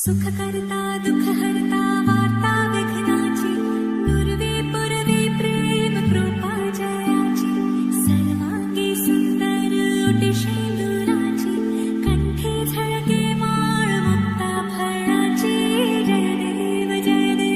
सुख करता दुख हरता वार्ता विघ्नाची पूर्वे पूर्वे प्रेम कृपा जयाची सर्वांगी सुंदर ओटी शेंदुराची कंठी झळके माळ मुक्ता फळाची जय देव जय देव.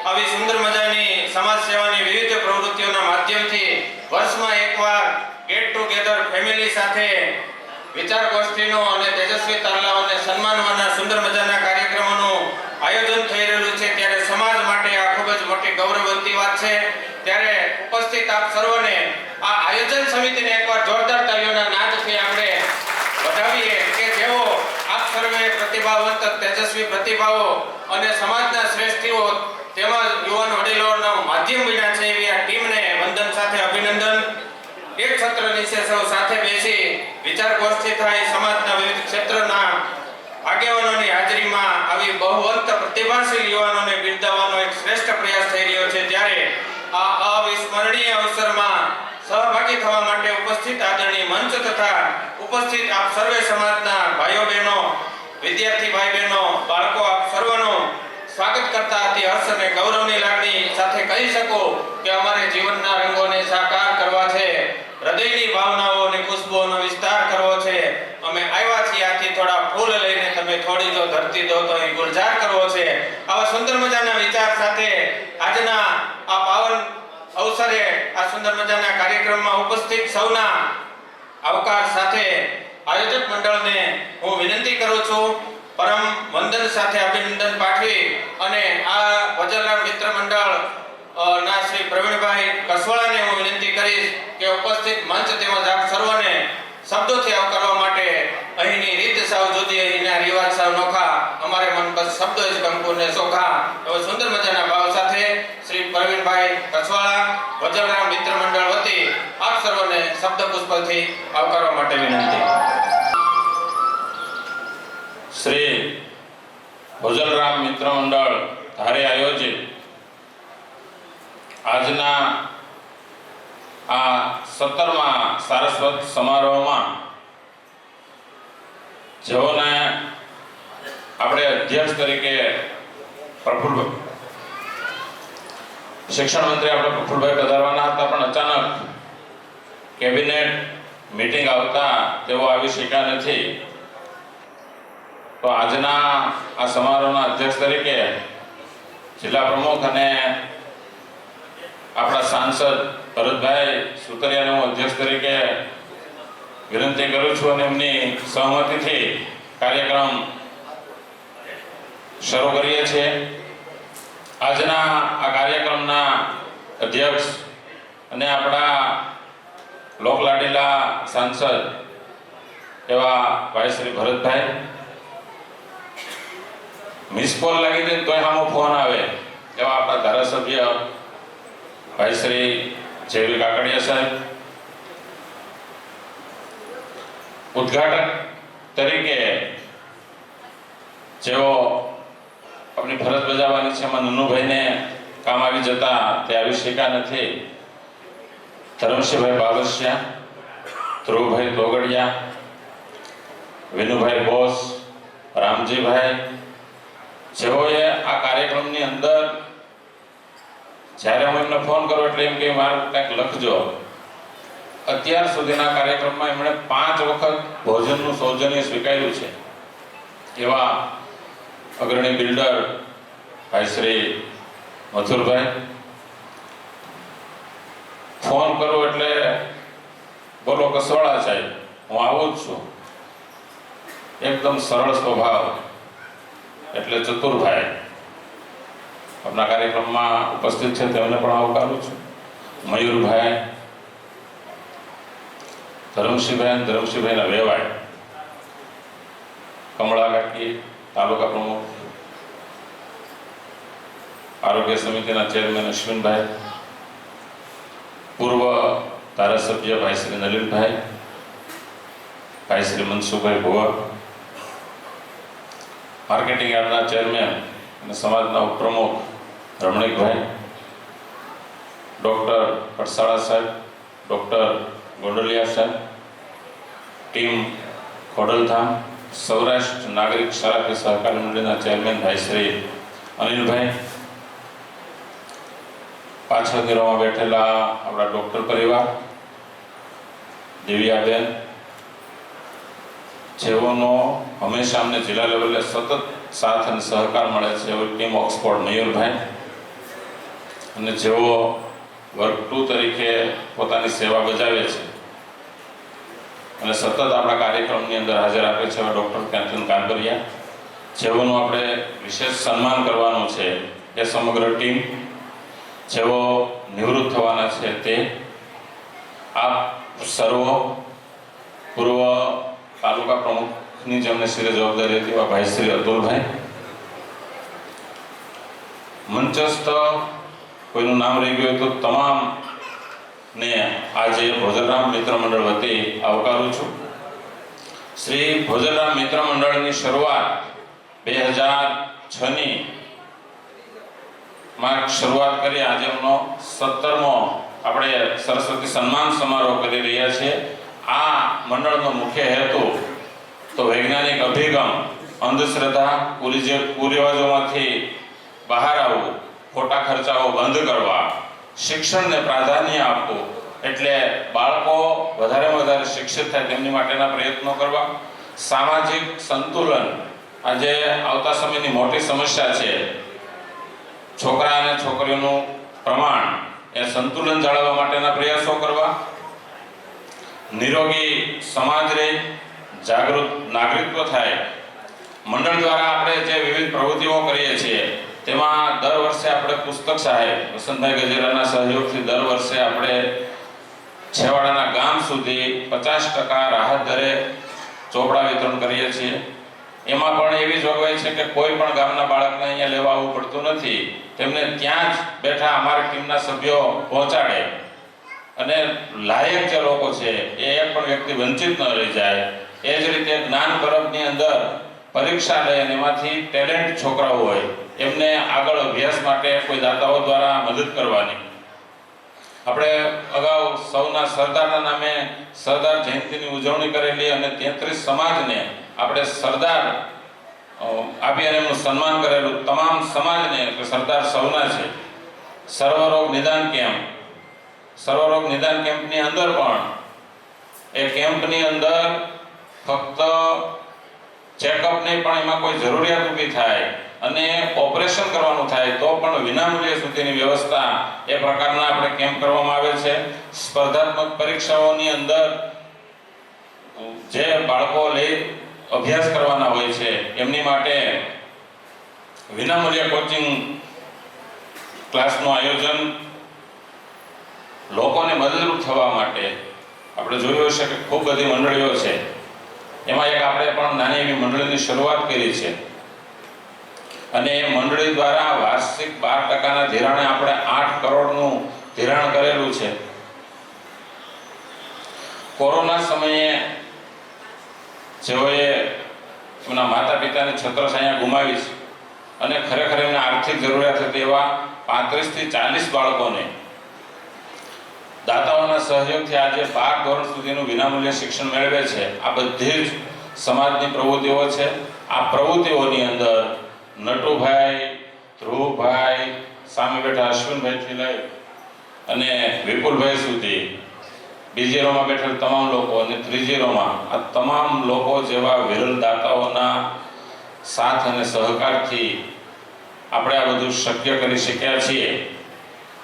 આવી સુંદર મજાની સમાજ સેવાની વિવિધ પ્રવૃત્તિઓના માધ્યમથી વર્ષમાં એકવાર ગેટ ટુગેધર ફેમિલી સાથે વિચાર ગોષ્ઠીનો અને તેજસ્વી તારલાઓને સન્માનવાના સુંદર મજાના કાર્યક્રમોનું આયોજન થઈ રહ્યું છે ત્યારે સમાજ માટે આ ખૂબ જ મોટી ગૌરવવંતી વાત છે. ત્યારે ઉપસ્થિત આપ સર્વને આ આયોજન સમિતિને એકવાર જોરદાર તાળીઓના નાદથી આપણે વધાવીએ કે જેઓ આપ સર્વે પ્રતિભાવંત તેજસ્વી પ્રતિભાઓ અને સમાજના શ્રેષ્ઠીઓ તેમજ યુવાન વડીલોના માધ્યમ બન્યા છે એવી આ ટીમને વંદન સાથે અભિનંદન. એક છત્ર નીચે સૌ સાથે બેસી વિચાર ગોષ્ઠી થાય સમાજના વિવિધ ક્ષેત્રના આગેવાનોની હાજરીમાં આવી બહુવંત પ્રતિભાશીલ યુવાનોને બિરદાવવાનો એક શ્રેષ્ઠ પ્રયાસ થઈ રહ્યો છે. ત્યારે આ અવિસ્મરણીય અવસરમાં સહભાગી થવા માટે ઉપસ્થિત આદરણીય મંચ તથા ઉપસ્થિત આપ સર્વે સમાજના ભાઈઓ બહેનો, વિદ્યાર્થી ભાઈ બહેનો, બાળકો આપ સર્વનો સ્વાગત કરતા અતિ હર્ષ અને ગૌરવની લાગણી સાથે કહી શકો કે અમારે જીવનના રંગોને સાકાર કરવા છે મોડી જો ધરતી દો તો અહીં ગુલજાર કરવો છે. આવા સુંદર મજાના વિચાર સાથે આજના આ પાવન અવસરે આ સુંદર મજાના કાર્યક્રમમાં ઉપસ્થિત સૌના આવકાર સાથે આયોજક મંડળને હું વિનંતી કરું છું, પરમ વંદન સાથે અભિનંદન પાઠવી અને આ ભજનરામ મિત્ર મંડળ ના શ્રી પ્રવીણભાઈ કસવાળાને હું વિનંતી કરીશ કે ઉપસ્થિત મંચ તેમજ આપ સર્વને શબ્દોથી આવકારવા માટે અહીંની રીત સાવ જુદી, અહીંના રિવાજ સાવ નોખા, અમારે મન બસ શબ્દો જ કંકુને સોખા એવા સુંદર મજાના ભાવ સાથે શ્રી પ્રવીણભાઈ કસવાળા ભજનરામ મિત્ર મંડળ વતી આપ સર્વને શબ્દ પુષ્પથી આવકારવા માટે વિનંતી. શ્રી ભજનરામ મિત્ર મંડળ ધારે આયોજિત આજના આ 17મા સારસ્વત સમારોહમાં જેઓને આપણે અધ્યક્ષ તરીકે શિક્ષણ મંત્રી આપણે પ્રફુલભાઈ પધારવાના હતા, પણ અચાનક કેબિનેટ મીટિંગ આવતા તેઓ આવી શક્યા નથી. તો આજના આ સમારોહના અધ્યક્ષ તરીકે જિલ્લા પ્રમુખ અને આપણા સાંસદ ભરતભાઈ સુતરિયાને હું અધ્યક્ષ તરીકે વિનંતી કરું છું અને એમની સહમતિથી કાર્યક્રમ શરૂ કરીએ છીએ. આજના આ કાર્યક્રમના અધ્યક્ષ અને આપણા લોકલાડીલા સાંસદ એવા ભાઈ શ્રી ભરતભાઈ, મિસ કોલ લાગી દે તોય સામો ફોન આવે એવા આપણા ધારાસભ્ય ભાઈ શ્રી જેવી કાકડિયા સાહેબ, ઉદ્ઘાટક તરીકે જેઓ આપણી ફરજ બજાવવાની છે એમાં નનુભાઈને કામ આવી જતા તે આવી શક્યા નથી, ધરમસિંહભાઈ બાબસિયા, ધ્રુવભાઈ તોગડિયા, વિનુભાઈ બોસ, રામજીભાઈ, જેઓએ આ કાર્યક્રમની અંદર જ્યારે હું એમને ફોન કરું એટલે એમ કે મારું કંઈક લખજો. અત્યાર સુધીના કાર્યક્રમમાં એમણે 5 વખત ભોજનનું સૌજન્ય સ્વીકાર્યું છે. એવા અગ્રણી બિલ્ડર ભાઈ શ્રી મથુરભાઈ, ફોન કરું એટલે બોલો કસવાળા સાહેબ હું આવું જ છું. એકદમ સરળ સ્વભાવ એટલે ચતુરભાઈ આપણા કાર્યક્રમમાં ઉપસ્થિત છે, તેમને પણ આવકારું છું. મયુરભાઈ, ધરમસિંહભાઈના વેવાય, કમળા કાકી તાલુકા પ્રમુખ, આરોગ્ય સમિતિના ચેરમેન અશ્વિનભાઈ, પૂર્વ ધારાસભ્ય ભાઈ શ્રી નલિનભાઈ, ભાઈ શ્રી મનસુખભાઈ ભુવા, માર્કેટિંગ યાર્ડના ચેરમેન અને સમાજના ઉપપ્રમુખ રમણીકભાઈ, ડૉક્ટર પડસાળા સાહેબ, ડૉક્ટર ગોંડલિયા સાહેબ, ટીમ ખોડલધામ, સૌરાષ્ટ્ર નાગરિક શાળા કે સહકારી મંડળના ચેરમેન ભાઈ શ્રી અનિલભાઈ, પાછળની રોમાં બેઠેલા આપણા ડૉક્ટર પરિવાર, દિવ્યાબેન, જેઓનો હંમેશા અમને જિલ્લા લેવલે સતત સાથ અને સહકાર મળે છે, એવી ટીમ ઓક્સફોર્ડ મયુરભાઈ, અને જેઓ વર્ક 2 તરીકે પોતાની સેવા બજાવે છે અને સતત આપણા કાર્યક્રમની અંદર હાજર આપે છે એવા ડૉક્ટર કેન્ટન કાનબરિયા, જેઓનું આપણે વિશેષ સન્માન કરવાનું છે. એ સમગ્ર ટીમ જેઓ નિવૃત્ત થવાના છે તે આપ સર્વ પૂર્વ તાલુકા પ્રમુખની જેમને શિરે જવાબદારી હતી એવા ભાઈ શ્રી અતુલભાઈ, મંચસ્થ કોઈનું નામ રહી ગયું તો તમામને આજે ભોજનરામ મિત્ર મંડળ વતી આવકારું છું. શ્રી ભોજનરામ મિત્ર મંડળની શરૂઆત 2006ની માં શરૂઆત કરી આજે એમનો 17મો આપણે સરસ્વતી સન્માન સમારોહ કરી રહ્યા છીએ. આ મંડળનો મુખ્ય હેતુ તો વૈજ્ઞાનિક અભિગમ, અંધશ્રદ્ધા, કુરિવાજોમાંથી બહાર આવવું, ખોટા ખર્ચાઓ બંધ કરવા, શિક્ષણને પ્રાધાન્ય આપવું, એટલે બાળકો વધારે શિક્ષિત થાય તેમની માટેના પ્રયત્નો કરવા, સામાજિક સંતુલન આજે આવતા સમયની મોટી સમસ્યા છે છોકરા અને છોકરીઓનું પ્રમાણ એ સંતુલન જાળવવા માટેના પ્રયાસો કરવા, નિરોગી સમાજ રહે, જાગૃત નાગરિકત્વ થાય. મંડળ દ્વારા આપણે જે વિવિધ પ્રવૃત્તિઓ કરીએ છીએ તેમાં દર વર્ષે આપણે પુસ્તક સહાય વસંતભાઈ ગજેરાના સહયોગથી દર વર્ષે આપણે છેવાડાના ગામ સુધી 50% રાહત દરે ચોપડા વિતરણ કરીએ છીએ. એમાં પણ એવી જોગવાઈ છે કે કોઈ પણ ગામના બાળકને અહીંયા લેવા આવવું પડતું નથી, તેમને ત્યાં જ બેઠા અમારી ટીમના સભ્યો પહોંચાડે અને લાયક જે લોકો છે એ એક પણ વ્યક્તિ વંચિત ન રહી જાય. એ જ રીતે જ્ઞાન પરબની અંદર પરીક્ષા લે અને એમાંથી ટેલેન્ટ છોકરાઓ હોય એમને આગળ અભ્યાસ માટે કોઈ દાતાઓ દ્વારા મદદ કરવાની. આપણે અગાઉ સૌના સરદારના નામે સરદાર જયંતિની ઉજવણી કરેલી અને 33 સમાજને આપણે સરદાર આપી એમનું સન્માન કરેલું. તમામ સમાજને એટલે સરદાર સૌના છે. સર્વરોગ નિદાન કેમ્પની અંદર પણ એ કેમ્પની અંદર ફક્ત ચેકઅપ નહીં પણ એમાં કોઈ જરૂરિયાત ઊભી થાય અને ઓપરેશન કરવાનું થાય તો પણ વિનામૂલ્ય સુધીની વ્યવસ્થા એ પ્રકારના આપણે કેમ્પ કરવામાં આવે છે. સ્પર્ધાત્મક પરીક્ષાઓની અંદર જે બાળકો લઈ અભ્યાસ કરવાના હોય છે એમની માટે વિનામૂલ્ય કોચિંગ ક્લાસનું આયોજન, લોકોને મદદરૂપ થવા માટે આપણે જોયું હશે કે ખૂબ બધી મંડળીઓ છે. એમાં એક આપણે પણ નાની એવી મંડળીની શરૂઆત કરી છે અને એ મંડળી દ્વારા વાર્ષિક 12%ના ધિરાણે આપણે 8 કરોડનું ધિરાણ કરેલું છે. કોરોના સમયે જેઓએ એમના માતા પિતાની છત્રછાયા ગુમાવી છે અને ખરેખર એમને આર્થિક જરૂરિયાત હતી એવા 35 થી 40 બાળકોને દાતાઓના સહયોગથી આજે 12 ધોરણ સુધીનું વિનામૂલ્ય શિક્ષણ મેળવે છે. આ બધી જ સમાજની પ્રવૃત્તિઓ છે. આ પ્રવૃત્તિઓની અંદર નટુભાઈ, ધ્રુવભાઈ, સામે બેઠા અશ્વિનભાઈથી લઈ અને વિપુલભાઈ સુધી, બીજી રોમાં બેઠેલ તમામ લોકો અને ત્રીજી રોમાં આ તમામ લોકો જેવા વિરલ દાતાઓના સાથ અને સહકારથી આપણે આ બધું શક્ય કરી શક્યા છીએ.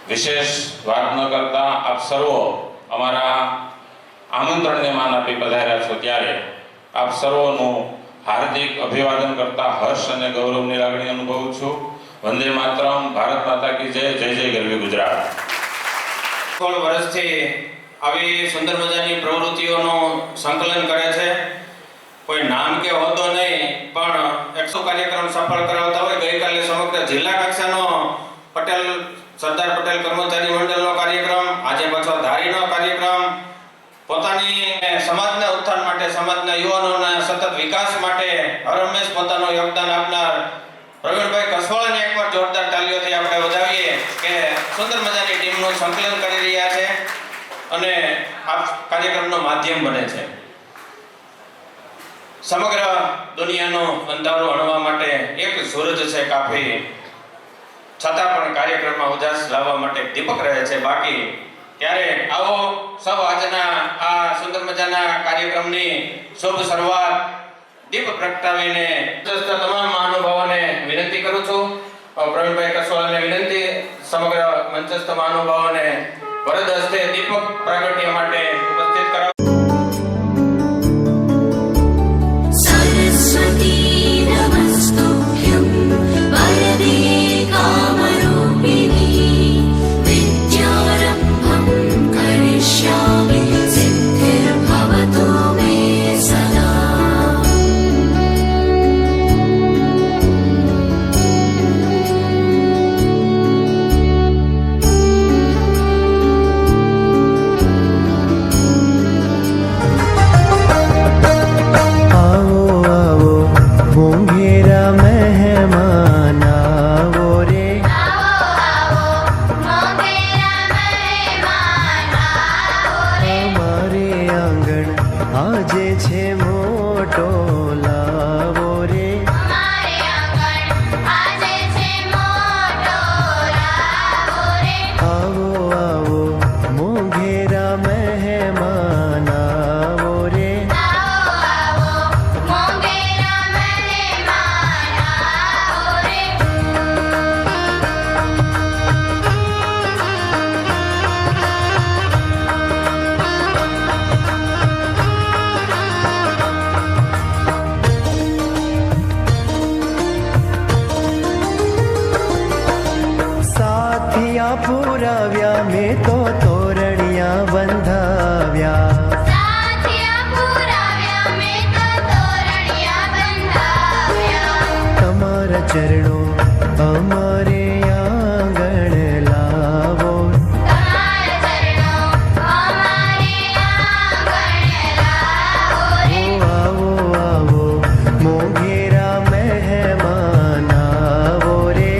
વિશેષ વાત ન કરતા આપ સર્વો અમારા આમંત્રણને માન આપી પધાર્યા છો ત્યારે આપ સર્વોનું હાર્દિક અભિવાદન કરતા હર્ષ અને ગૌરવની લાગણી અનુભવું છું. વંદે માતરમ. ભારત માતા કી જય. જય જય ગરવી ગુજરાત. 16 વર્ષથી આવી સુંદર મજાની પ્રવૃત્તિઓનું સંકલન કરે છે. કોઈ નામ કે હોદ્દો નહીં પણ 100 કાર્યક્રમ સફળ કરાવતા હોય. ગઈકાલે સમગ્ર જિલ્લા કક્ષાનો સરદાર પટેલ કર્મચારી મંડળનો કાર્યક્રમ, આજે પાછો ધારીનો કાર્યક્રમ, પોતાની સમાજના ઉત્થાન માટે, સમાજના યુવાનોના સતત વિકાસ માટે હરહંમેશ પોતાનું યોગદાન આપનાર પ્રવીણભાઈ કસવાળાને એકવાર જોરદાર તાલીઓથી આપણે વધાવીએ કે સુંદર મજાની ટીમનું સંકલન કરી રહ્યા છે અને આ કાર્યક્રમનો માધ્યમ બને છે. સમગ્ર દુનિયાનું અંધારું હણવા માટે એક સૂરજ છે કાફી, છતાં પણ કાર્યક્રમમાં ઉજાસ લાવવા માટે દીપક રહે છે બાકી. ત્યારે આવો સૌ આજના આ સુંદર મજાના કાર્યક્રમની શુભ શરૂઆત દીપ પ્રગટાવીને તમામ મહાનુભાવોને વિનંતી કરું છું. પ્રવીણભાઈ કસવાળાને વિનંતી, સમગ્ર મંચસ્થ મહાનુભાવોને વરદ હસ્તે દીપક પ્રાગટ્ય માટે ઉપસ્થિત કરાવો. ચરણો અમારે આંગણ લાવો. આવો આવો મોઘેરા મહેમાન આવો રે.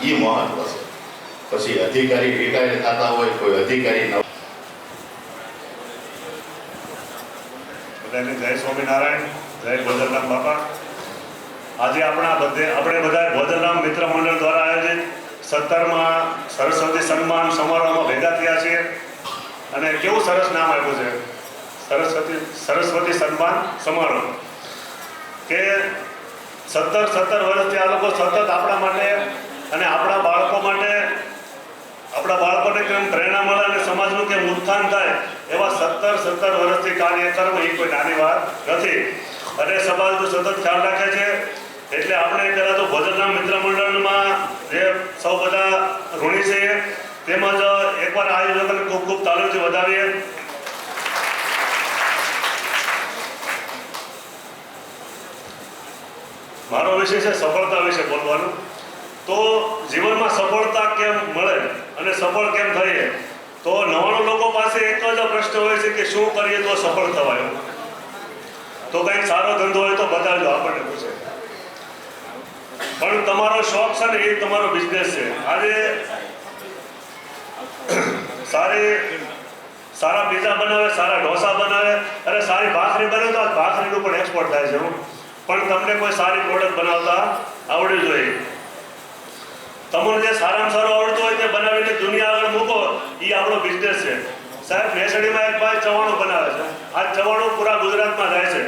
એ મહત્વ છે. પછી અધિકારી રિટાયર થતા હોય, કોઈ અધિકારી ન બધાને જય સ્વામિનારાયણ, જય ભોજનરામ બાપા. આજે આપણે બધા ભોજનરામ મિત્ર મંડળ દ્વારા આયોજિત 17મા સરસ્વતી સન્માન સમારોહમાં ભેગા થયા છીએ. અને કેવું સરસ નામ આપ્યું છે, સરસ્વતી સન્માન સમારોહ. કે 17 વર્ષથી આ લોકો સતત આપણા માટે અને આપણા બાળકોને કેમ પ્રેરણા મળે અને સમાજનું કેમ ઉત્થાન થાય એવા 17 વર્ષથી કાર્ય કરવું એ કોઈ નાની વાત નથી. અને સમાજનો સતત ખ્યાલ રાખે છે. એટલે આપણે પહેલાં તો ભોજનરામ મિત્ર મંડળમાં જે સૌ બધા ઋણી છે તેમજ એકવાર આયોજકોને ખૂબ ખૂબ તાળીઓથી વધાવીએ. મારો વિષય છે સફળતા વિશે બોલવાનું. તો જીવનમાં સફળતા કેમ મળે અને સફળ કેમ થઈએ, તો 99 લોકો પાસે એક જ પ્રશ્ન હોય છે કે શું કરીએ તો સફળ થવાય. તો કંઈક સારો ધંધો હોય તો બતાવજો, આપણને પૂછે. પણ તમારો શોખ છે ને એ તમારો બિઝનેસ છે. આજે સારા પીઝા બનાવે, સારા ઢોસા બનાવે અને સારી ભાખરી બનાવે તો આ ભાખરીનું પણ એક્સપોર્ટ થાય છે. પણ તમને કોઈ સારી પ્રોડક્ટ બનાવતા આવડવી જોઈએ. તમને જે સારામાં સારું આવડતું હોય તે બનાવીને દુનિયા આગળ મૂકો, એ આપણો બિઝનેસ છે. સાહેબ, મેસડીમાં એક ભાઈ ચવાણું બનાવે છે. આ ચવાણું પૂરા ગુજરાતમાં જાય છે.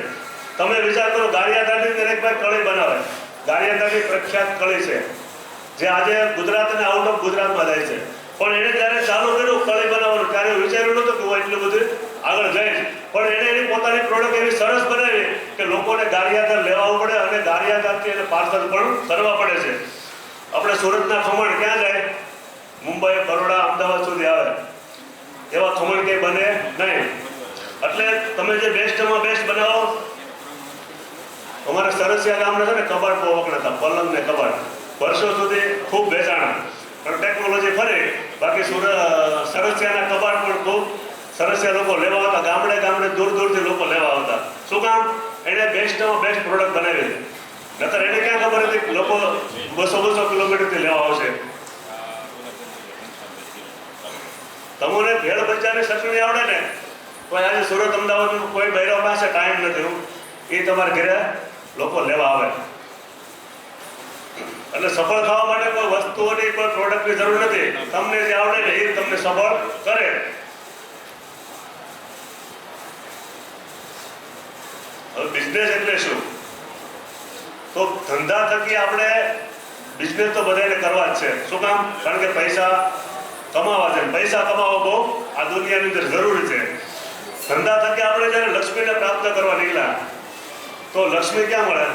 તમે વિચાર કરો, ગારિયાધારની એક ભાઈ કળી બનાવે. ગારિયાધારની પ્રખ્યાત કળી છે જે આજે ગુજરાત અને આઉટ ઓફ ગુજરાતમાં જાય છે. પણ એણે જ્યારે ચાલુ કર્યું કળી બનાવવાનું ત્યારે વિચાર્યું નહોતું કે હું એટલું બધું આગળ જઈશ. પણ એણે એની પોતાની પ્રોડક્ટ એવી સરસ બનાવી કે લોકોને ગારિયાધાર લેવાવું પડે અને ગારિયાધારથી એને પાર્સલ પણ કરવા પડે છે. આપણે સુરતના ખમણ ક્યાં જાય? મુંબઈ, બરોડા, અમદાવાદ સુધી આવે. એવા ખમણ કંઈ બને નહીં. એટલે તમે જે બેસ્ટમાં બેસ્ટ બનાવો. અમારા સરસિયા ગામના છે ને કબાટ બહુ વખણાતા, પલંગ ને કબાટ વર્ષો સુધી ખૂબ વેચાણા. પણ ટેકનોલોજી ફરી બાકી સરસિયાના કબાટ પણ ખૂબ સરસિયા લોકો લેવા આવતા. ગામડે દૂરથી લોકો લેવા આવતા. શું કામ? એને બેસ્ટમાં બેસ્ટ પ્રોડક્ટ બનાવી. નતર એને ક્યાં ખબર હતી લોકો 200 કિલોમીટરથી લેવા આવશે. તમને ભેળ ભજીયાની ચટણી આવડે ને તો આજે સુરત, અમદાવાદનું કોઈ બૈરાવ પાસે ટાઈમ નથી. એ તમારા ઘરે લોકો લેવા આવે. એટલે સફળ થવા માટે કોઈ વસ્તુઓની, કોઈ પ્રોડક્ટની જરૂર નથી. તમને જે આવડે ને એ તમને સફળ કરે. હવે બિઝનેસ એટલે શું? તો ધંધા થકી આપણે બિઝનેસ તો બધાને કરવા જ છે. શું કામ? કારણ કે પૈસા કમાવા છે. પૈસા કમાવા બહુ આ દુનિયાની અંદર જરૂરી છે. ધંધા થકી આપણે જ્યારે લક્ષ્મીને પ્રાપ્ત કરવા નીકળ્યા તો લક્ષ્મી ક્યાં મળે?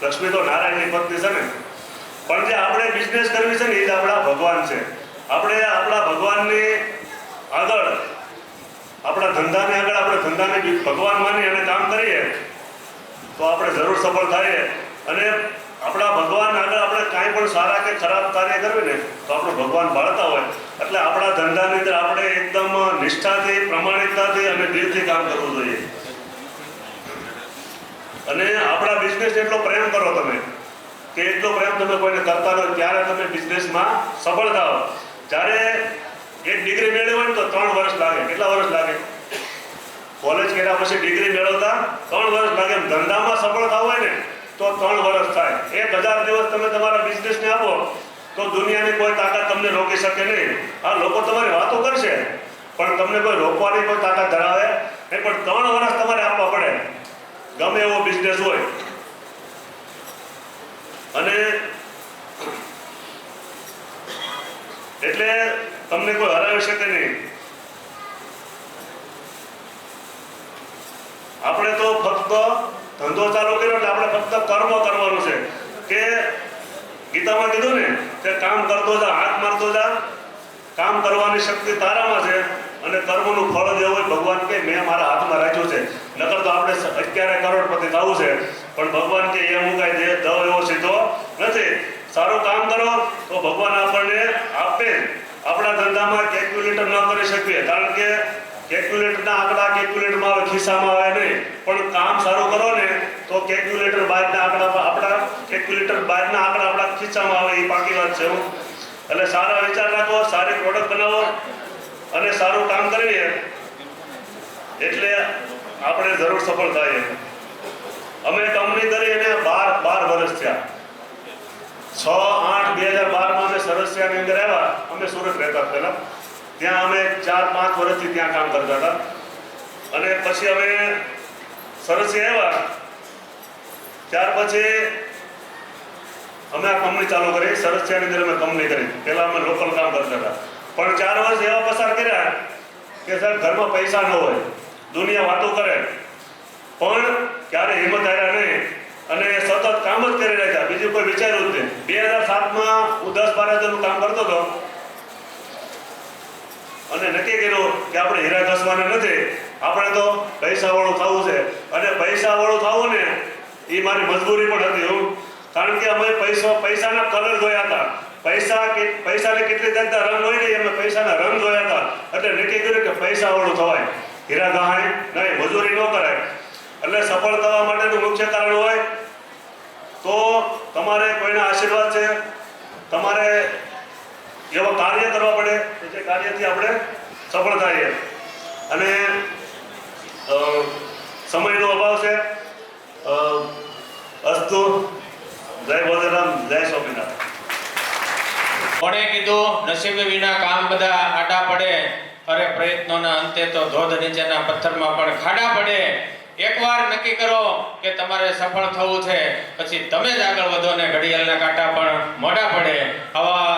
લક્ષ્મી તો નારાયણની પત્ની છે ને. પણ જે આપણે બિઝનેસ કરવી છે ને એ જ આપણા ભગવાન છે. આપણે આપણા ભગવાનની આગળ, આપણા ધંધાને આગળ, આપણે ધંધાને ભગવાન માની અને કામ કરીએ તો આપણે જરૂર સફળ થઈએ. અને આપણા ભગવાન આગળ આપણે કાંઈ પણ સારા કે ખરાબ કાર્ય કરવી ને તો આપણું ભગવાન બાળતા હોય. એટલે આપણા ધંધાની અંદર આપણે એકદમ નિષ્ઠાથી, પ્રમાણિકતાથી અને દિલથી કામ કરવું જોઈએ. અને આપણા બિઝનેસ એટલો પ્રેમ કરો તમે કે એટલો પ્રેમ તમે કોઈને કરતા રહો ત્યારે તમે બિઝનેસમાં સફળ થાઓ. જ્યારે એક ડિગ્રી મેળવી હોય ને તો 3 વર્ષ લાગે. કેટલા વર્ષ લાગે? કોલેજ કર્યા પછી ડિગ્રી મેળવતા 3 વર્ષ લાગે. ધંધામાં સફળ થવું હોય ને તો 3 વર્ષ થાય. 1000 દિવસ તમે તમારા બિઝનેસને આપો તો દુનિયાની કોઈ તાકાત તમને રોકી શકે નહીં. આ લોકો તમારી વાતો કરશે પણ તમને કોઈ રોકવાની કોઈ તાકાત ધરાવે નહીં. પણ 3 વર્ષ તમારે આપવા પડે ગમે એવો બિઝનેસ હોય. અને એટલે તમને કોઈ હરાવી શકે નહીં. આપણે તો ફક્ત ધંધો ચાલુ કર્યો એટલે આપણે ફક્ત કર્મ કરવાનું છે. કે ગીતામાં કીધું ને કે કામ કરતો જા, હાથ મારતો જા. કામ કરવાની શક્તિ તારામાં છે અને કર્મનું ફળ જે હોય ભગવાન કે મેં મારા હાથમાં રાખ્યું છે. નકર તો આપણે 11 કરોડપતિ થવું છે પણ ભગવાન કે એ મુકાય દે દવ એવો સીધો નથી. સારું કામ કરો તો ભગવાન આપણને આપે. આપણા ધંધામાં કેલ્ક્યુલેટર ન કરી શકીએ કારણ કે કેલ્ક્યુલેટરના આંકડા કેલ્ક્યુલેટરમાં આવે, ખિસ્સામાં આવે નહીં. પણ કામ સારું કરો ને તો કેલ્ક્યુલેટર બહારના આંકડા આપણા કેલ્ક્યુલેટર બહારના આંકડા આપણા ખીચામાં આવે એ પાકી વાત છે હું. એટલે સારા વિચાર રાખો, સારી પ્રોડક્ટ બનાવો અને સારું કામ કરીએ એટલે આપણે જરૂર સફળ થાય. અમે કંપની કરી અને 12 વર્ષ થયા. 6/8/2012 અમે સરસિયાની અંદર આવ્યા. અમે સુરત રહેતા પહેલા, ત્યાં અમે 4-5 વર્ષથી ત્યાં કામ કરતા હતા. અને પછી અમે સરસિયા આવ્યા ત્યાર પછી અમે આ કંપની ચાલુ કરી. સરસિયાની અંદર અમે કંપની કરી. પહેલા અમે લોકલ કામ કરતા હતા, પણ 4 વર્ષ એવા પસાર કર્યા કે સાહેબ ઘરમાં પૈસા ન હોય, દુનિયા વાતો કરે, પણ ક્યારે હિંમત હાર્યા નહીં અને સતત કામ જ કરી રહ્યા. બીજું કોઈ વિચાર્યું જ નહીં. 2007માં હું 10-12 હજારનું કામ કરતો હતો અને નક્કી કર્યું કે આપણે હીરા ઘસવાના નથી, આપણે તો પૈસાવાળું થવું છે. અને પૈસાવાળું થવું ને એ મારી મજબૂરી પણ હતી હું, કારણ કે અમે પૈસાના કલર જોયા હતા. પૈસાને કેટલી જાતના રંગ હોય ને અમે પૈસાના રંગ જોયા હતા. એટલે નક્કી કર્યું કે પૈસાવાળું થવાય, હીરા ગહાય નહીં, મજૂરી ન કરાય. એટલે સફળ થવા માટેનું મુખ્ય કારણ હોય તો તમારે કોઈના આશીર્વાદ છે, તમારે એવા કાર્ય કરવા પડે કે જે કાર્યથી આપણે સફળ થઈએ. અને સમયનો અભાવ છે. અસ્તુ. જય બોધરામ, જય સ્વામિનારાયણ. કોણે કીધું નસીબે વિના કામ બધા આડા પડે, અરે પ્રયત્નોના અંતે તો ધોધ નીચેના પથ્થરમાં પણ ખાડા પડે. એકવાર નક્કી કરો કે તમારે સફળ થવું છે, પછી તમે જ આગળ વધો ને ઘડિયાળના કાંટા પણ મોડા પડે. આવા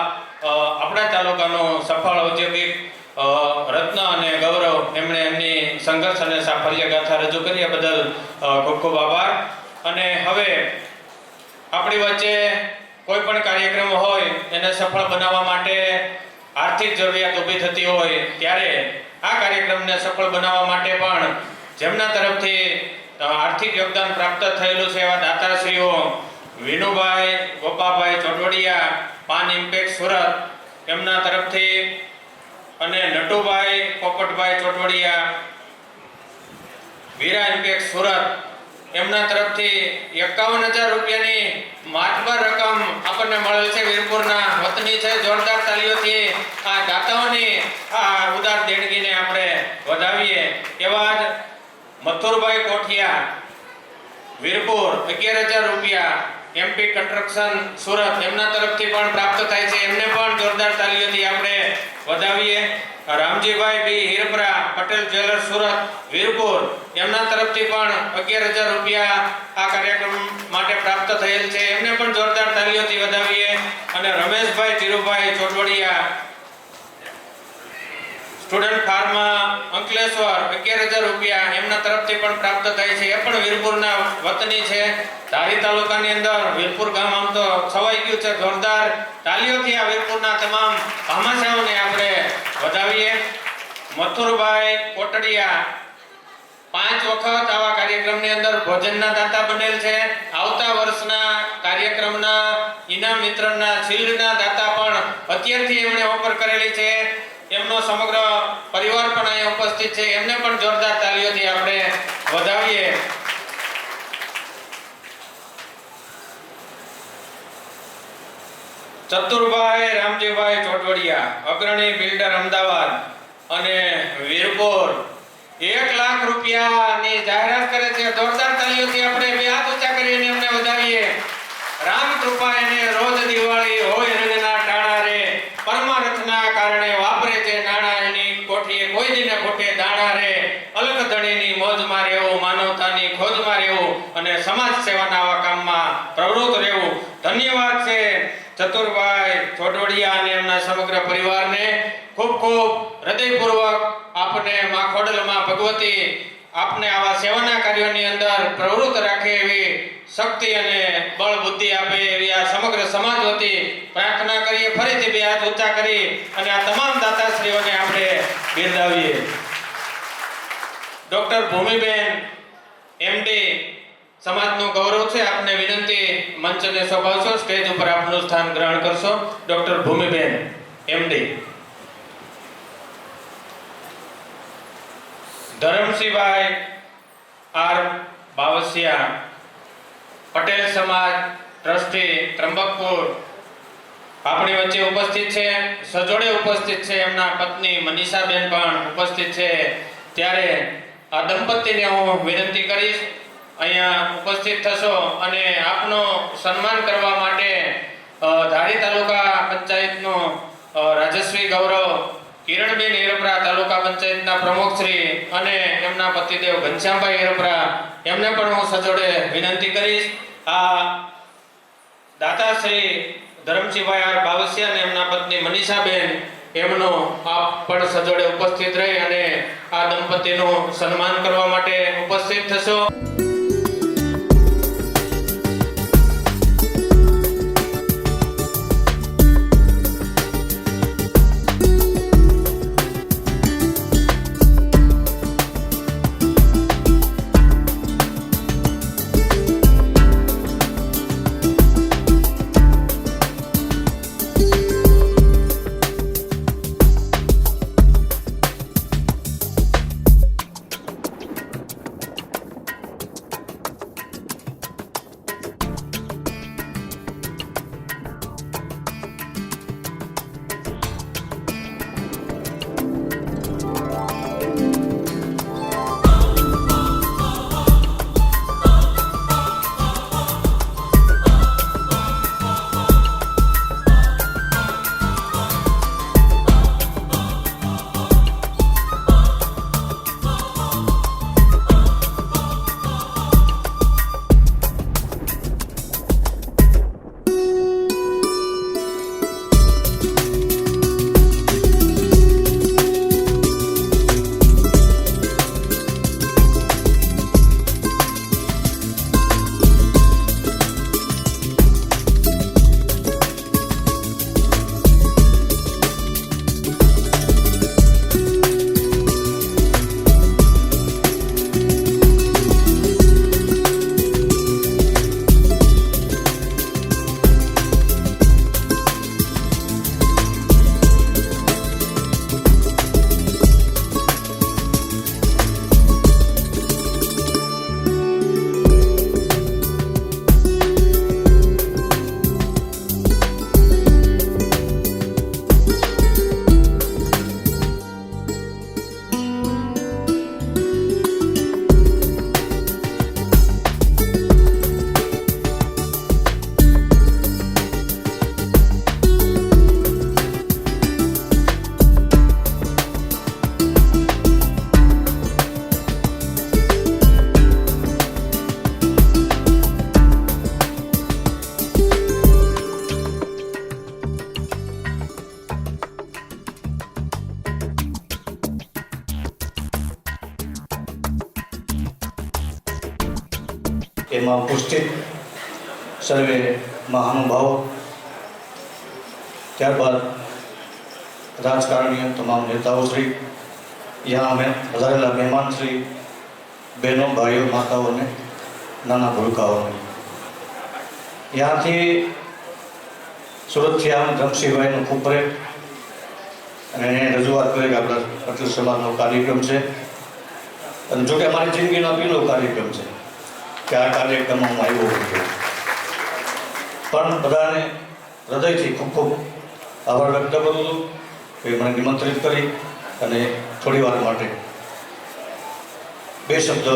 આપણા તાલુકાનું સફળ ઔદ્યોગિક રત્ન અને ગૌરવ, એમણે એમની સંઘર્ષ અને સાફલ્ય ગાથા રજૂ કરી બદલ ખૂબ ખૂબ આભાર. અને હવે આપણી વચ્ચે કોઈ પણ કાર્યક્રમ હોય એને સફળ બનાવવા માટે આર્થિક જરૂરિયાત ઊભી થતી હોય ત્યારે આ કાર્યક્રમને સફળ બનાવવા માટે પણ જેમના તરફથી આર્થિક યોગદાન પ્રાપ્ત થયેલું છે એવા દાતાશ્રીઓ વિનુભાઈ ગોપાભાઈ ચોટવડિયા, પાન ઇમ્પેક્ટ સુરત એમના તરફથી, અને નટુભાઈ પોપટભાઈ ચોટવડિયા, વીરા ઇમ્પેક્ટ સુરત એમના તરફથી 51,000 રૂપિયાની માતબર રકમ આપણને મળેલ છે. વીરપુરના વતની છે. જોરદાર તાલીઓથી આ દાતાઓની આ ઉદાર દેણગીને આપણે વધાવીએ. એવા જ મથુરભાઈ કોઠિયા વીરપુર 11,000 રૂપિયા, એમપી કન્સ્ટ્રક્શન સુરત એમના તરફથી પણ પ્રાપ્ત થાય છે. એમને પણ જોરદાર તાલીઓથી આપણે વધાવીએ. રામજીભાઈ બી હિરપરા પટેલ જ્વેલર સુરત વીરપુર એમના તરફથી પણ 11,000 રૂપિયા આ કાર્યક્રમ માટે પ્રાપ્ત થયેલ છે. એમને પણ જોરદાર તાલીઓથી વધાવીએ. અને રમેશભાઈ ધીરુભાઈ ચોટવડિયા સ્ટુડન્ટ ફાર્મા અંકલેશ્વર 11,000 રૂપિયા એમના તરફથી પણ પ્રાપ્ત થાય છે. એ પણ વીરપુરના વતની છે. ધારી તાલુકાની અંદર વીરપુર ગામ આમ તો છવાઈ ગયું છે. જોરદાર તાલીઓથી આ વીરપુરના તમામ ભામાશાઓને આપણે વધાવીએ. મથુરભાઈ કોટડિયા 5 વખત આવા કાર્યક્રમની અંદર ભોજનના દાતા બનેલ છે. આવતા વર્ષના કાર્યક્રમના ઇનામ વિતરણના શિલ્ડના દાતા પણ અત્યારથી એમણે ઓફર કરેલી છે. એમનો સમગ્ર પરિવાર પણ અહીં ઉપસ્થિત છે. એમને પણ જોરદાર તાલીઓથી આપણે વધાવીએ. ચતુરભાઈ રામજીભાઈ ચોટવડિયા અગ્રણી બિલ્ડર અમદાવાદ અને વીરપુર 1 લાખ રૂપિયાની જાહેરાત કરે છે. જોરદાર તાલીઓથી આપણે બે હાથ ઊંચા કરીને એમને વધાવીએ. રામ કૃપા એને રોજ દિવાળી હોય રંગના ટાણા રે, પરમાર્થના કારણે વાપરે છે નાણા, એની કોઠીએ કોઈ દિને ખોટે દાણા રે, અલગ ધણીની મોજમાં રહેવું, માનવતાની ખોજમાં રહેવું અને સમાજ સેવાના આવા કામમાં પ્રવૃત્ત રહેવું. ધન્યવાદ છે ચતુરભાઈ ચોટવડિયા અને એમના સમગ્ર પરિવારને. ખૂબ ખૂબ હૃદયપૂર્વક આપને માં ખોડલમાં ભગવતી આપને આવા સેવાના કાર્યોની અંદર પ્રવૃત્ત રાખે એવી શક્તિ અને બળ બુદ્ધિ આપે એવી આ સમગ્ર સમાજ વતી પ્રાર્થના કરીએ. ફરીથી બે હાથ ઊંચા કરી અને આ તમામ દાતાશ્રીઓને આપણે બિરદાવીએ. ડોક્ટર ભૂમિબેન એમડી સમાજનું ગૌરવ છે. આપને વિનંતી મંચને શોભાવશો, સ્ટેજ ઉપર આપનું સ્થાન ગ્રહણ કરશો. Doctor Bhumiben MD. Dharamsinhbhai R Bavasiya Patel સમાજ ટ્રસ્ટી ત્રંબકપુર આપણી વચ્ચે ઉપસ્થિત છે, સજોડે ઉપસ્થિત છે, એમના પત્ની મનીષાબેન પણ ઉપસ્થિત છે. ત્યારે આ દંપતીને હું વિનંતી કરીશ અહીંયા ઉપસ્થિત થશો અને આપનો સન્માન કરવા માટે ધારી તાલુકા પંચાયતનો રાજશ્રી ગૌરવ કિરણબેન હિરપરા, તાલુકા પંચાયતના પ્રમુખ શ્રી અને એમના પતિદેવ ઘનશ્યામભાઈ હિરપરા, એમને પણ હું સજોડે વિનંતી કરીશ. આ દાતા શ્રી ધરમસિંહભાઈ આર બાવસિયા અને એમના પત્ની મનીષાબેન, એમનો આપ પણ સજોડે ઉપસ્થિત રહી અને આ દંપતીનું સન્માન કરવા માટે ઉપસ્થિત થશો. એમાં ઉપસ્થિત સર્વે મહાનુભાવો, ત્યારબાદ રાજકારણીય તમામ નેતાઓ શ્રી, यहाँ અમે વધારેલા મહેમાન શ્રી, બહેનો, ભાઈઓ, માતાઓને, નાના ભૂલકાઓને, ત્યાંથી સુરતથી આમ ધરમસિંહભાઈનું ખુપરે અને એને રજૂઆત કરી કે આપણા પટેલ સમાજનો કાર્યક્રમ છે અને જોકે અમારી જિંદગીનો પહેલો કાર્યક્રમ છે કે આ કાર્યક્રમમાં હું આવ્યો હતો. પણ બધાને હૃદયથી ખૂબ ખૂબ આભાર વ્યક્ત કરું છું કે મને નિમંત્રિત કરી અને થોડી વાર માટે બે શબ્દ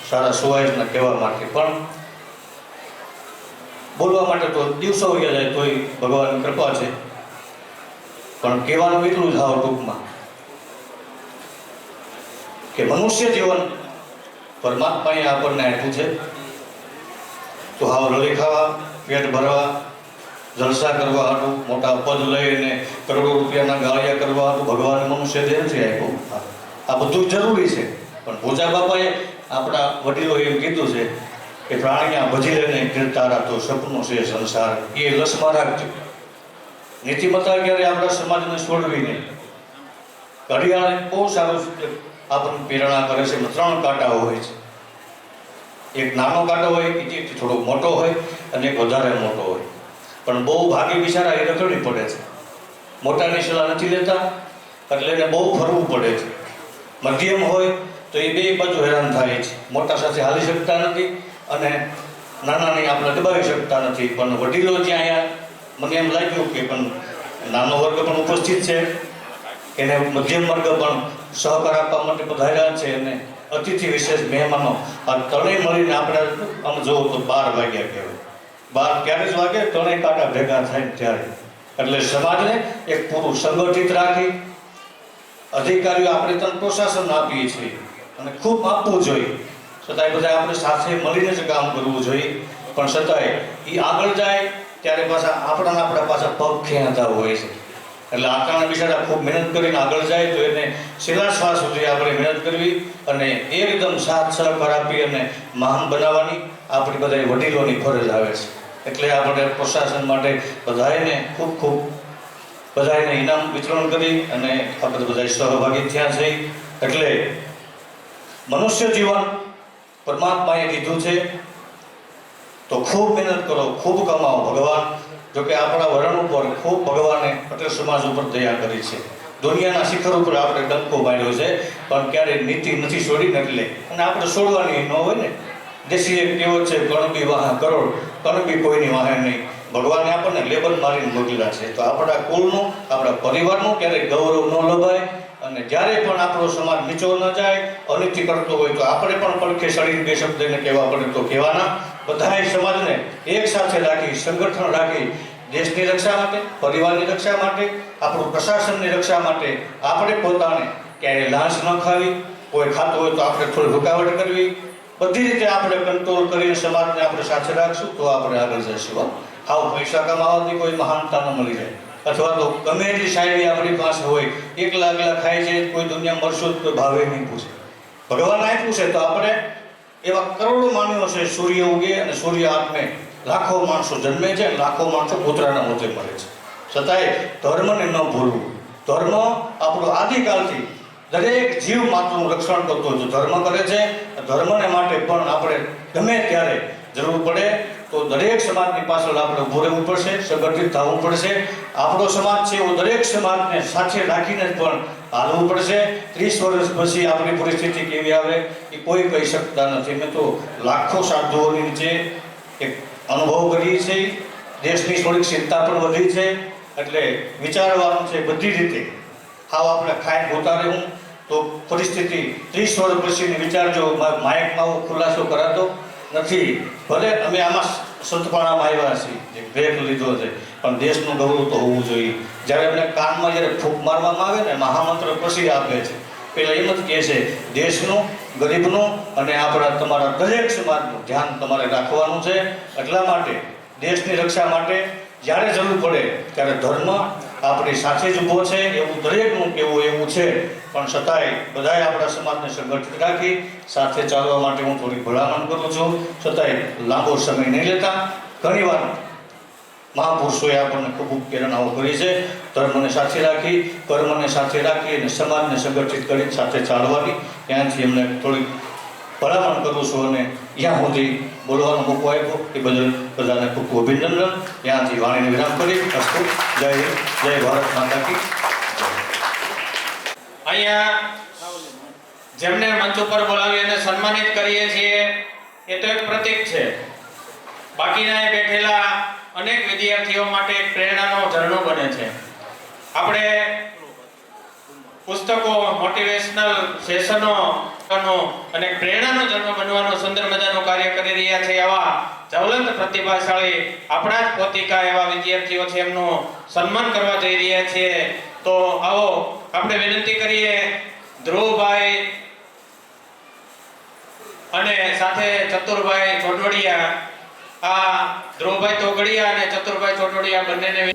સારા સુવાયસના કહેવા માટે. પણ બોલવા માટે તો દિવસો વહી જાય તોય ભગવાનની કૃપા છે. પણ કહેવાનું એટલું જ હાવ ટૂંકમાં કે મનુષ્ય જીવન પરમાત્માએ આપણને આપ્યું છે તો હાવ રળી ખાવા, પેટ ભરવા, જલસા કરવા હાટું, મોટા પદ લઈને કરોડો રૂપિયાના ગાળિયા કરવા હાટું ભગવાન મનુષ્ય દેહ નથી આપ્યું. આ બધું જરૂરી છે. પણ ભોજા બાપાએ આપણા વડીલોએ એમ કીધું છે કે પ્રાણીયા ભજી લઈને કીર્તારા તો સપનું છે સંસાર, એ લસમાં રાખજો. નીતિમત્તા ક્યારે આપણા સમાજને છોડવી નહીં. ઘડિયાળ બહુ સારું આપણને પ્રેરણા કરે છે. 3 કાંટા હોય છે, એક નાનો કાંટો હોય, એક થોડો મોટો હોય અને એક વધારે મોટો હોય. પણ બહુ ભાગી બિચારા એ રખડવી પડે છે. મોટાની સલાહ નથી લેતા એટલે એને બહુ ફરવું પડે છે. મધ્યમ હોય તો એ બે બાજુ હેરાન થાય છે. મોટા સાથે હાલી શકતા નથી અને નાનાની આપણે દબાવી શકતા નથી, પણ વડીલો જે અહીંયા મને એમ લાગ્યું કે પણ નાનો વર્ગ પણ ઉપસ્થિત છે, એને મધ્યમ વર્ગ પણ સહકાર આપવા માટે પધાર્યા છે, અને અતિથિ વિશેષ મહેમાનો આ ત્રણેય મળીને આપણે આમ જોવો તો 12 વાગ્યા કહેવાય. 12 ક્યારે જ વાગે? ત્રણેય કાંટા ભેગા થાય ત્યારે. એટલે સમાજને એક પૂરું સંગઠિત રાખી અધિકારીઓ આપણે તન પ્રશાસન આપીએ છીએ અને ખૂબ આપવું જોઈએ, છતાંય બધા આપણે સાથે મળીને જ કામ કરવું જોઈએ. પણ છતાંય એ આગળ જાય ત્યારે પાછા આપણા પાછા પગ ખેંચતા હોય છે. એટલે આકાના બિચારા ખૂબ મહેનત કરીને આગળ જાય તો એને છેલ્લા શ્વાસ સુધી આપણે મહેનત કરવી અને એકદમ સાથ સહકાર આપી અને મહાન બનાવવાની આપણી બધા વડીલોની ફરજ આવે છે. એટલે આપણે પ્રશાસન માટે બધાને ખૂબ બધાને ઇનામ વિતરણ કરી અને આપણે બધા સહભાગી થયા છે. એટલે મનુષ્ય જીવન પરમાત્માએ દીધું છે તો ખૂબ મહેનત કરો, ખૂબ કમાઓ. ભગવાન જોકે આપણા વરણ ઉપર ખૂબ ભગવાને પટેલ સમાજ ઉપર દયા કરી છે. દુનિયાના શિખર ઉપર આપણે ડંકો માર્યો છે, પણ ક્યારેય નીતિ નથી છોડી એટલે, અને આપણે છોડવાની ન હોય ને. દેશી એક કહેવત છે, કણબી વાહ કરોડ, કણબી કોઈની વાહે નહીં. ભગવાને આપણને લેબલ મારીને મોકલ્યા છે, તો આપણા કુળનું, આપણા પરિવારનું ક્યારેય ગૌરવ ન લભાય. અને જ્યારે પણ આપણો સમાજ નીચો ન જાય, અનિતિ કરતો હોય તો આપણે પણ પડખે સડીને બે શબ્દ એને કહેવા પડે તો કહેવાના. બધાએ સમાજને એક સાથે રાખી, સંગઠન રાખી, દેશની રક્ષા માટે, પરિવારની રક્ષા માટે, આપણું પ્રશાસનની રક્ષા માટે આપણે પોતાને ક્યારેય લાંચ ન ખાવી, કોઈ ખાતું હોય તો આપણે થોડી રૂકાવટ કરવી, બધી રીતે આપણે કંટ્રોલ કરીને સમાજને આપણે સાથે રાખશું તો આપણે આગળ જઈશું. હાવ પૈસા કમાવાથી કોઈ મહાનતા ન મળી જાય, અથવા તો ગમે એટલી શાયરી આપણી પાસે હોય, એકલા ખાય છે, કોઈ દુનિયા મળશો તો ભાવે નહીં પૂછે, ભગવાન આ પૂછે. તો આપણે એવા કરોડો માનવો છે, સૂર્ય ઉગે અને સૂર્ય આત્મે લાખો માણસો જન્મે છે, લાખો માણસો કૂતરાના મોતે મરે છે, છતાંય ધર્મને ન ભૂલવું. ધર્મ આપણો આદિકાલથી દરેક જીવ માત્રનું રક્ષણ કરતો હોય તો ધર્મ કરે છે. ધર્મને માટે પણ આપણે ગમે ત્યારે જરૂર પડે તો દરેક સમાજની પાછળ આપણે ઊભું રહેવું પડશે, સંગઠિત થવું પડશે. આપણો સમાજ છે એવો દરેક સમાજને સાથે રાખીને જ પણ હાલવું પડશે. 30 વર્ષ પછી આપણી પરિસ્થિતિ કેવી આવે એ કોઈ કહી શકતા નથી. મેં તો લાખો સાધુઓની નીચે એક અનુભવ કરીએ છીએ. દેશની થોડીક ચિંતા પણ વધી છે, એટલે વિચારવાનું છે બધી રીતે. હાવ આપણે ખાઈ ગોતા રહેવું તો પરિસ્થિતિ 30 વર્ષ પછીની વિચારજો. માઇકમાં હું ખુલાસો કરાતો નથી, ભલે અમે આમાં સંતપાણામાં આવ્યા છીએ, જે બ્રેક લીધો છે, પણ દેશનું ગૌરવ તો હોવું જોઈએ. જ્યારે અમને કાનમાં જ્યારે ફૂંક મારવામાં આવે ને, મહામંત્ર પછી આપે છે, પહેલાં એમ જ કહે છે દેશનું, ગરીબનું અને આપણા તમારા દરેક સમાજનું ધ્યાન તમારે રાખવાનું છે. એટલા માટે દેશની રક્ષા માટે જ્યારે જરૂર પડે ત્યારે ધર્મ આપણી સાથે જ ઊભો છે એવું દરેકનું કહેવું એવું છે. પણ છતાંય બધાએ આપણા સમાજને સંગઠિત રાખી સાથે ચાલવા માટે હું થોડી ભલામણ કરું છું. છતાંય લાંબો સમય નહીં લેતા, ઘણીવાર મહાપુરુષોએ આપણને ખૂબ પ્રેરણાઓ કરી છે. ધર્મને સાથે રાખી, કર્મને સાથે રાખી અને સમાજને સંગઠિત કરી સાથે ચાલવાની ત્યાંથી એમને થોડી ભલામણ કરું છું. અને ત્યાં સુધી બોલવાનો મોકો આપ્યો એ બદલ બધાને ખૂબ ખૂબ અભિનંદન. ત્યાંથી વાણીને વિરામ કરી અસ્તુ. જય હિન્દ, જય ભારત માતા કી. અહીંયા જેમને મંચ ઉપર બોલાવી અને સન્માનિત કરીએ છીએ એ તો એક પ્રતીક છે. બાકીના બેઠેલા અનેક વિદ્યાર્થીઓ માટે એક પ્રેરણાનો ઝરણો બને છે. આપણે પુસ્તકો, મોટિવેશનલ સેશનો અને પ્રેરણાનો ઝરણો બનવાનો સુંદર મજાનું કાર્ય કરી રહ્યા છે. આવા જ્વલંત પ્રતિભાશાળી આપણા જ પોતિકા એવા વિદ્યાર્થીઓ છે, એમનું સન્માન કરવા જઈ રહ્યા છીએ. તો આવો આપણે વિનંતી કરીએ ધ્રુવભાઈ અને સાથે ચતુરભાઈ ચોટોડિયા. આ ધ્રુવભાઈ તોગડિયા અને ચતુરભાઈ ચોટોડિયા બંનેને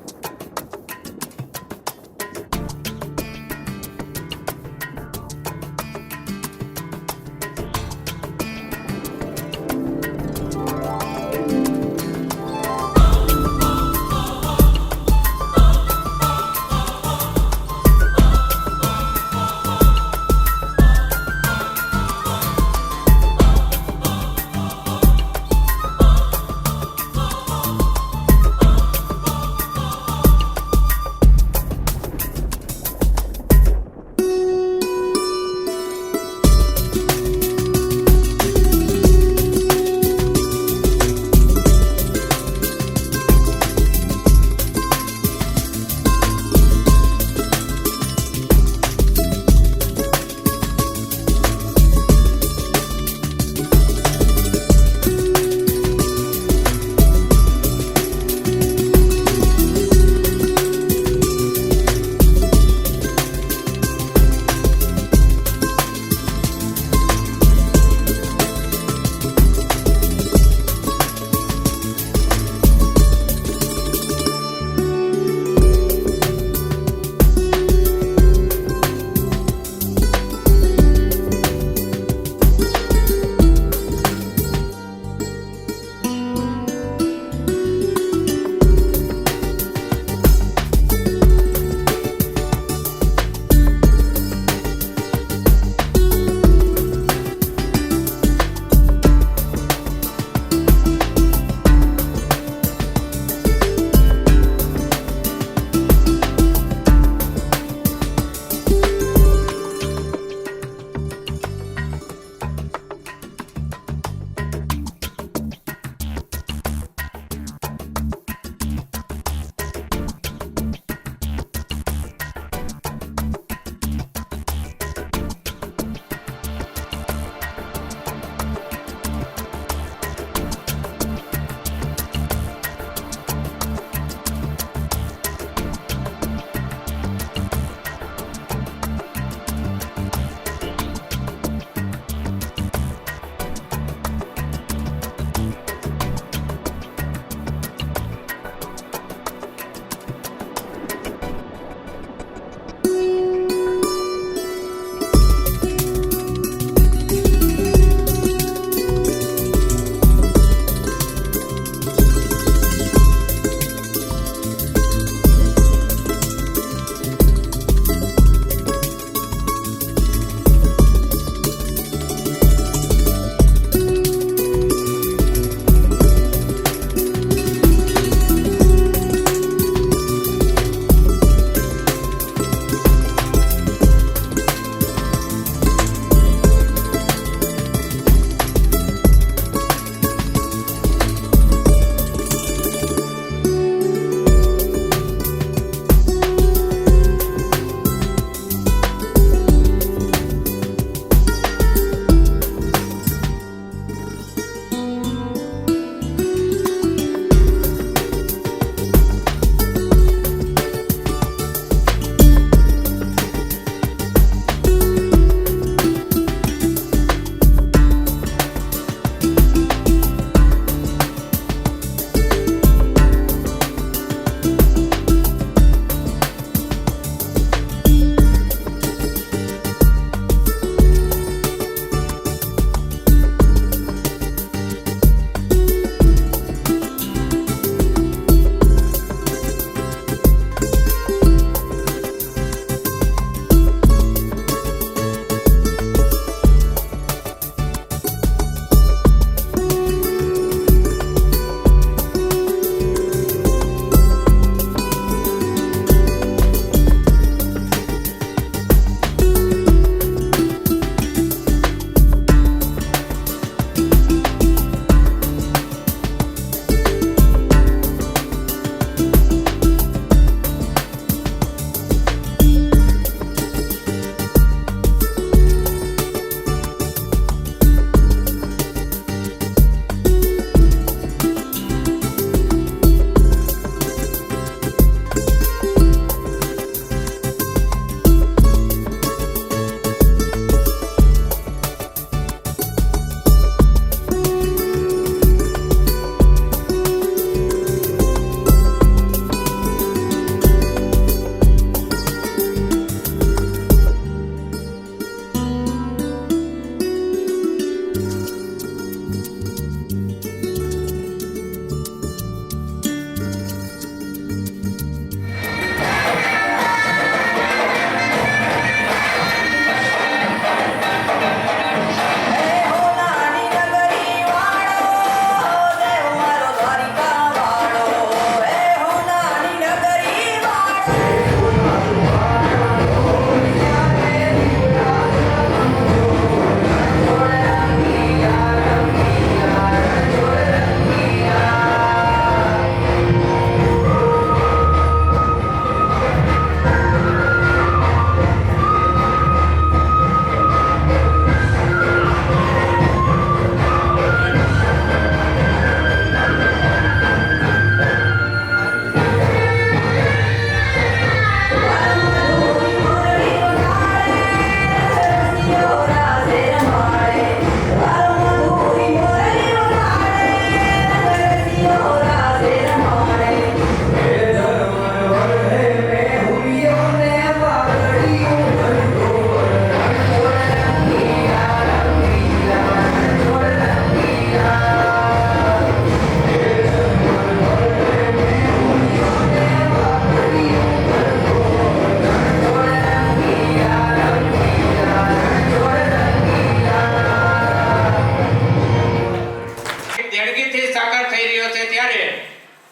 દેણગીથી સાકાર થઈ રહ્યો છે, ત્યારે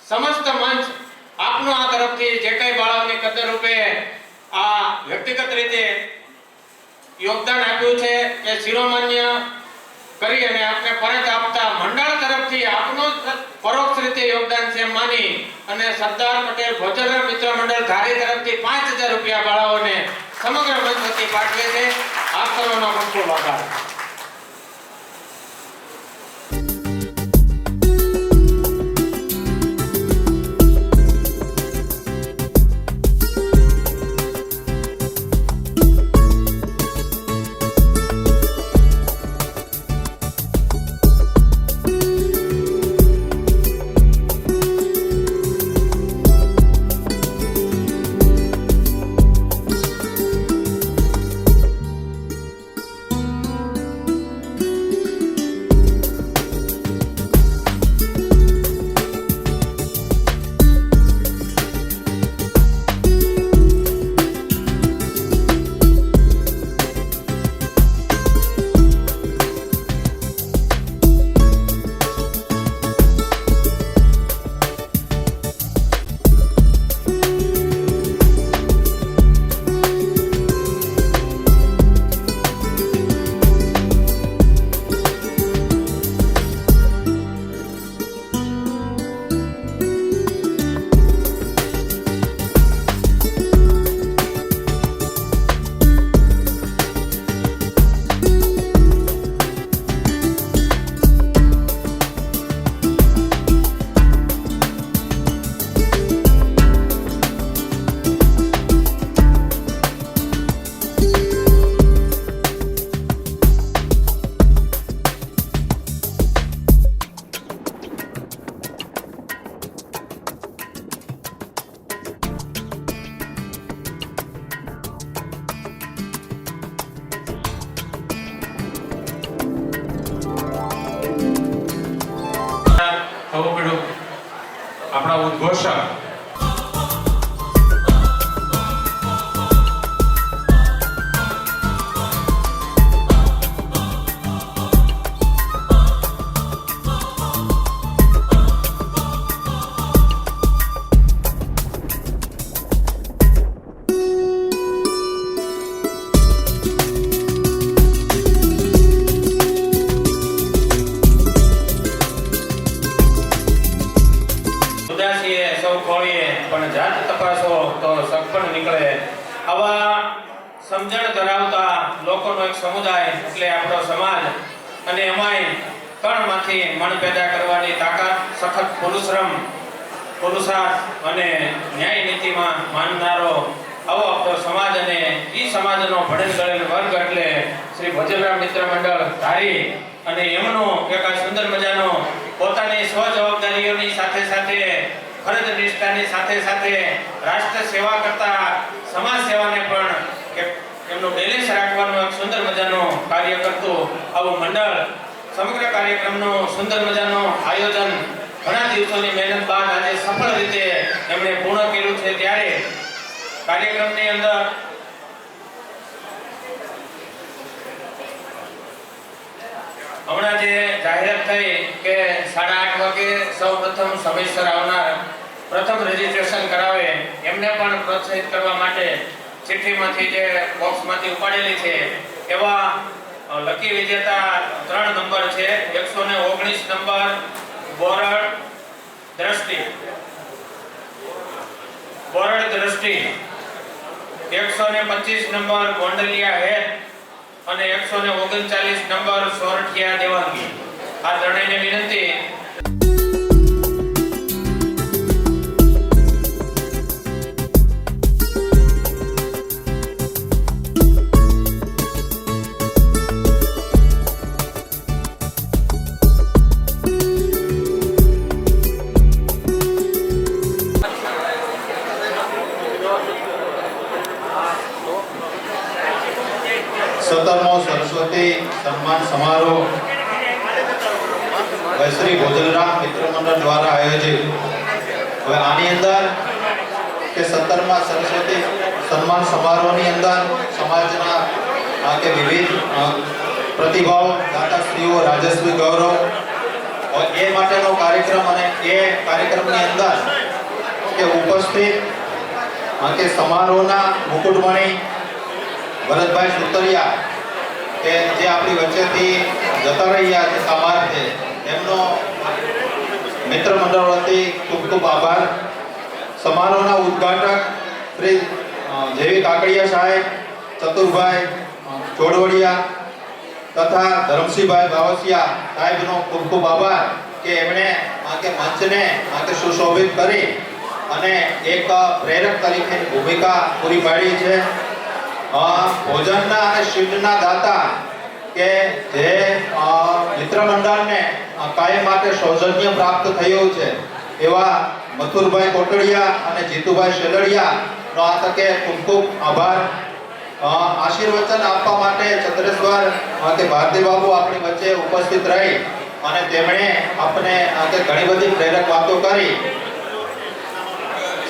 સમસ્ત મંચ આપનો આ તરફથી જે કઈ બાળકોની કદર રૂપે આ વ્યક્તિગત રીતે યોગદાન આપ્યું છે એ શિરોમાન્ય કરી અને આપને પરત આપતા મંડળ તરફથી આપનો પરોક્ષ રીતે યોગદાન છે માની અને સરદાર પટેલ ભોજનરામ મિત્ર મંડળ ધારી તરફથી 5000 રૂપિયા બાળાઓને સમગ્ર મંચ વતી પાઠવે છે. આપ સૌનો ખૂબ ખૂબ આભાર. થવું પડ્યું આપણા ઉદ્ઘોષક પણ જાત તપાસો તો સગપણ નીકળે. આવા સમજણ ધરાવતા લોકોનો એક સમુદાય એટલે આપણો સમાજ અને એમાંય કણમાંથી મણ પેદા કરવાની તાકાત, સખત પુરુષાર્થ અને ન્યાય નીતિમાં માનનારો આવો આપણો સમાજ અને ઈ સમાજનો ભણેલ ગણેલ વર્ગ એટલે શ્રી ભોજનરામ મિત્ર મંડળ ધારી અને એમનો એક આ સુંદર મજાનો પોતાની સ્વ જવાબદારીઓની સાથે સાથે ફરજ નિષ્ઠાની સાથે સાથે રાષ્ટ્ર સેવા કરતા સમાજ સેવાને પણ એમનું બેલેન્સ રાખવાનું એક સુંદર મજાનું કાર્ય કરતું આવું મંડળ સમગ્ર કાર્યક્રમનું સુંદર મજાનું આયોજન ઘણા દિવસોની મહેનત બાદ આજે સફળ રીતે એમણે પૂર્ણ કર્યું છે. ત્યારે કાર્યક્રમની અંદર હમણાં જે જાહેરાત થઈ કે 8:30 વાગે સૌ પ્રથમ સમયસર આવનાર પ્રથમ રજીસ્ટ્રેશન કરાવે એમને પણ પ્રોત્સાહિત કરવા માટે ચિઠ્ઠીમાંથી જે બોક્સમાંથી ઉપાડેલી છે એવા લકી વિજેતા 3 નંબર છે. 119 નંબર બોરડ દ્રષ્ટિ 125 નંબર ગોંડલિયા હેત અને 139 નંબર સોરઠિયા દેવાંગી. આ ત્રણેયને વિનંતી સરસ્વતી સન્માન સમારોહ શ્રી ભોજનરામ મિત્ર મંડળ દ્વારા આયોજિત. હવે આની અંદર કે 17મા સરસ્વતી સન્માન સમારોહની અંદર સમાજના કે વિવિધ પ્રતિભાઓ દાતાશ્રીઓ રાજશ્રી ગૌરવ એ માટેનો કાર્યક્રમ અને એ કાર્યક્રમની અંદર કે ઉપસ્થિત કે સમારોહના મુકુટમણી ભરતભાઈ સુતરિયા કે જે આપણી વચ્ચેથી જતા રહ્યા છે સમાજથી, એમનો મિત્ર મંડળ વતી ખૂબ ખૂબ આભાર. સમારોહના ઉદ્ઘાટક શ્રી જેવી કાકડિયા સાહેબ, ચતુરભાઈ જોડવડિયા તથા ધરમસિંહભાઈ બાવસિયા સાહેબનો ખૂબ ખૂબ આભાર કે એમણે કે મંચને સુશોભિત કરી અને એક પ્રેરક તરીકેની ભૂમિકા પૂરી પાડી છે. ભોજનના અને શીટના દાતા કે જે મિત્ર મંડળને કાયમ માટે સૌજન્ય પ્રાપ્ત થયું છે એવા મથુરભાઈ કોટડિયા અને જીતુભાઈ શેલડિયાનો આ તકે ખૂબ ખૂબ આભાર. આશીર્વચન આપવા માટે ચંદ્રેશ્વર કે ભારતી બાબુ આપણી વચ્ચે ઉપસ્થિત રહી અને તેમણે આપણે ઘણી બધી પ્રેરક વાતો કરી.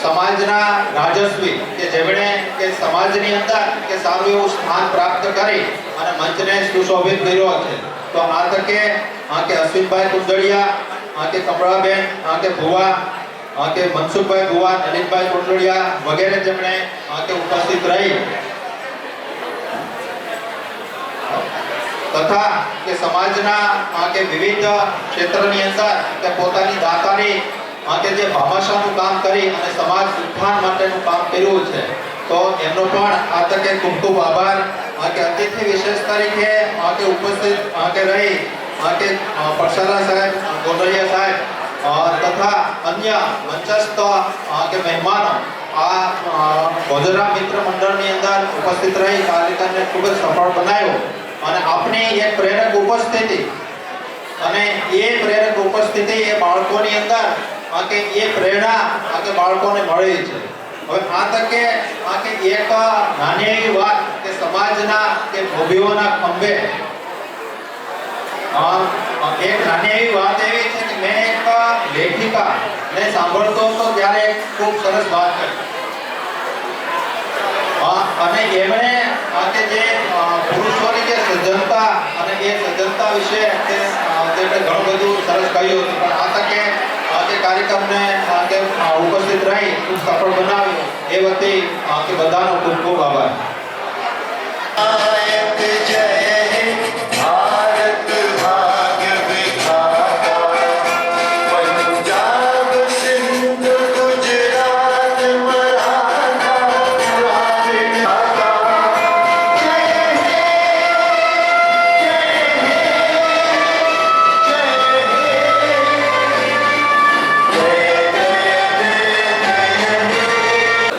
સમાજના રાજસ્વી કે જેમણે કે સમાજની અંદર કે સારું એવું સ્થાન પ્રાપ્ત કરી અને મંચને સુશોભિત કર્યો છે. તો આ તકે કે અશ્વિનભાઈ કુંદડિયા કે કમળાબેન કે ભુવા કે મનસુખભાઈ ભુવા, નલિનભાઈ કુંદડિયા વગેરે જેમણે કે ઉપસ્થિત રહી તથા કે સમાજના કે વિવિધ ક્ષેત્રની અંદર કે પોતાની દાતારી કે જે ભામાશાનું કામ કરી અને સમાજ ઉત્થાન માટેનું કામ કર્યું છે, તો એમનો પણ આ તકે ખૂબ ખૂબ આભાર. કે અતિથિ વિશેષ તરીકે કે ઉપસ્થિત કે રહી કે પરસારા સાહેબ, ગોંડલિયા સાહેબ તથા અન્ય મંચસ્થ કે મહેમાનો આ ગોધરા મિત્ર મંડળની અંદર ઉપસ્થિત રહી કાર્યક્રમને ખૂબ જ સફળ બનાવ્યો અને આપની એક પ્રેરક ઉપસ્થિતિ અને એ પ્રેરક ઉપસ્થિતિ એ બાળકોની અંદર કે એ પ્રેરણા કે બાળકોને મળી છે. હવે આ તકે એક નાની એવી વાત કે સમાજના કે ભોગીઓના ખંભે એક નાની એવી વાત એવી છે કે મેં એક લેખિકા ને સાંભળતો હતો ત્યારે ખૂબ સરસ વાત કરી અને એમણે કે જે પુરુષોની જે સજ્જનતા અને એ સજ્જનતા વિશે ઘણું બધું સરસ કહ્યું હતું. પણ આ તકે કાર્યક્રમને ઉપસ્થિત રહી ખૂબ સફળ બનાવ્યો એ વતી કે બધાનો ખૂબ ખૂબ આભાર.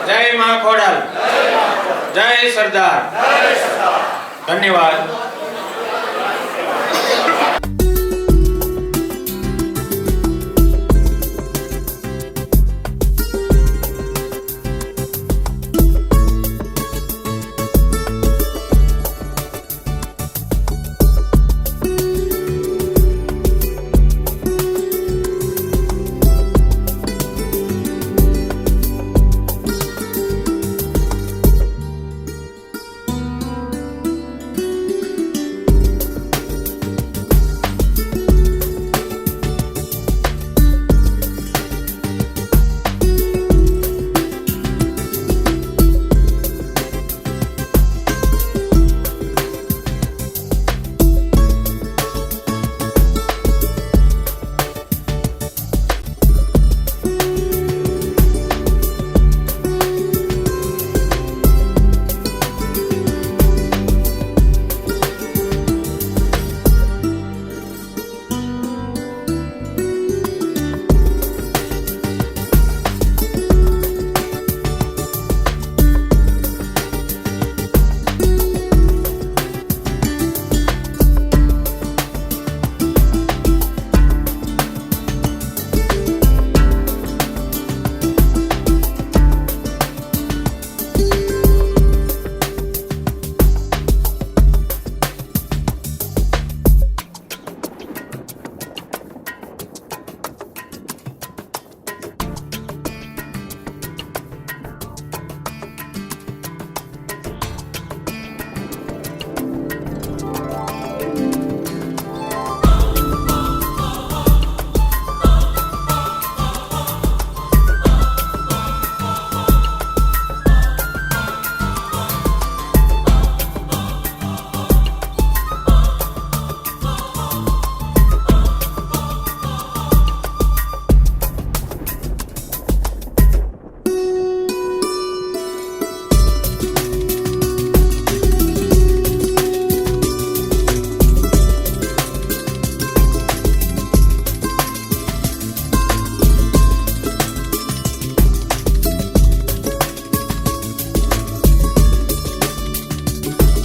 જય મા ખોડલ, જય સરદાર, ધન્યવાદ.